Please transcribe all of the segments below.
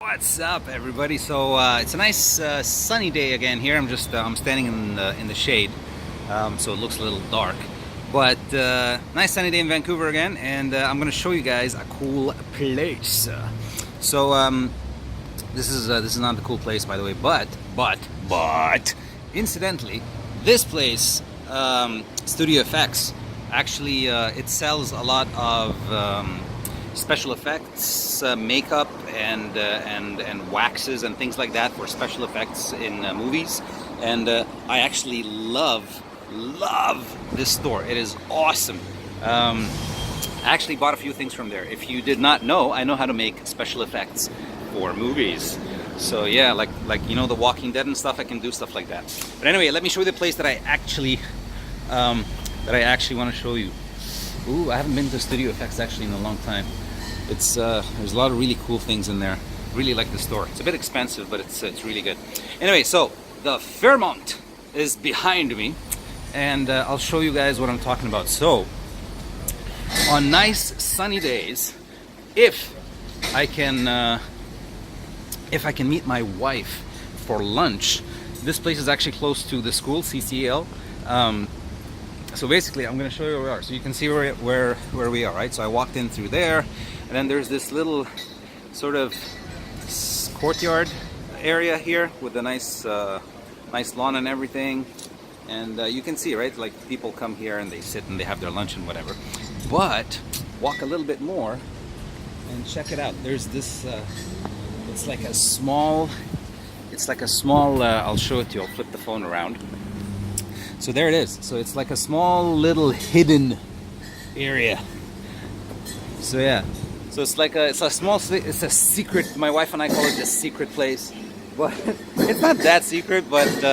What's up, everybody? So it's a nice sunny day again here. I'm standing in the shade, so it looks a little dark. But nice sunny day in Vancouver again, and I'm gonna show you guys a cool place. So this is not the cool place, by the way. But incidentally, this place, Studio Effects, actually it sells a lot of special effects, makeup, and waxes and things like that for special effects in movies. And I actually love this store. It is awesome. I actually bought a few things from there. If you did not know, I know how to make special effects for movies. So yeah, like you know, The Walking Dead and stuff. I can do stuff like that. But anyway, let me show you the place that I actually want to show you. Ooh, I haven't been to Studio Effects actually in a long time. It's there's a lot of really cool things in there. Really like the store. It's a bit expensive, but it's really good. Anyway, so the Fairmont is behind me, and I'll show you guys what I'm talking about. So on nice sunny days, if I can meet my wife for lunch, this place is actually close to the school, ccel. So basically, I'm going to show you where we are, so you can see where we are, right? So I walked in through there, and then there's this little sort of courtyard area here with a nice lawn and everything. And you can see, right? Like, people come here and they sit and they have their lunch and whatever. But walk a little bit more and check it out. There's this. It's like a small. I'll show it to you. I'll flip the phone around. So there it is. So it's like a small little hidden area. So yeah. So it's a secret. My wife and I call it the secret place, but it's not that secret. But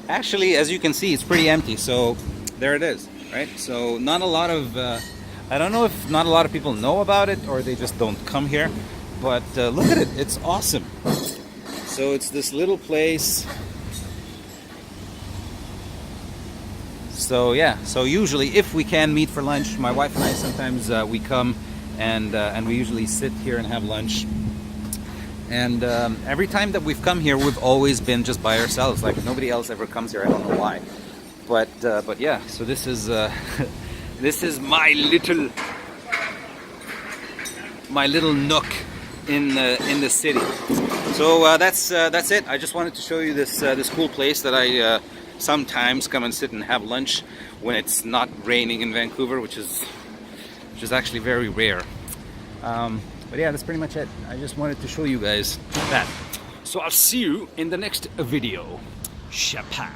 actually, as you can see, it's pretty empty. So there it is, right? So not a lot of. I don't know if not a lot of people know about it, or they just don't come here. But look at it. It's awesome. So it's this little place. So yeah, so usually if we can meet for lunch, my wife and I sometimes we come and we usually sit here and have lunch. And every time that we've come here, we've always been just by ourselves. Like, nobody else ever comes here. I don't know why. But yeah, so this is this is my little nook in the city. So that's it. I just wanted to show you this cool place that I sometimes come and sit and have lunch when it's not raining in Vancouver, which is actually very rare. But yeah, that's pretty much it. I just wanted to show you guys that. So I'll see you in the next video. Chapow.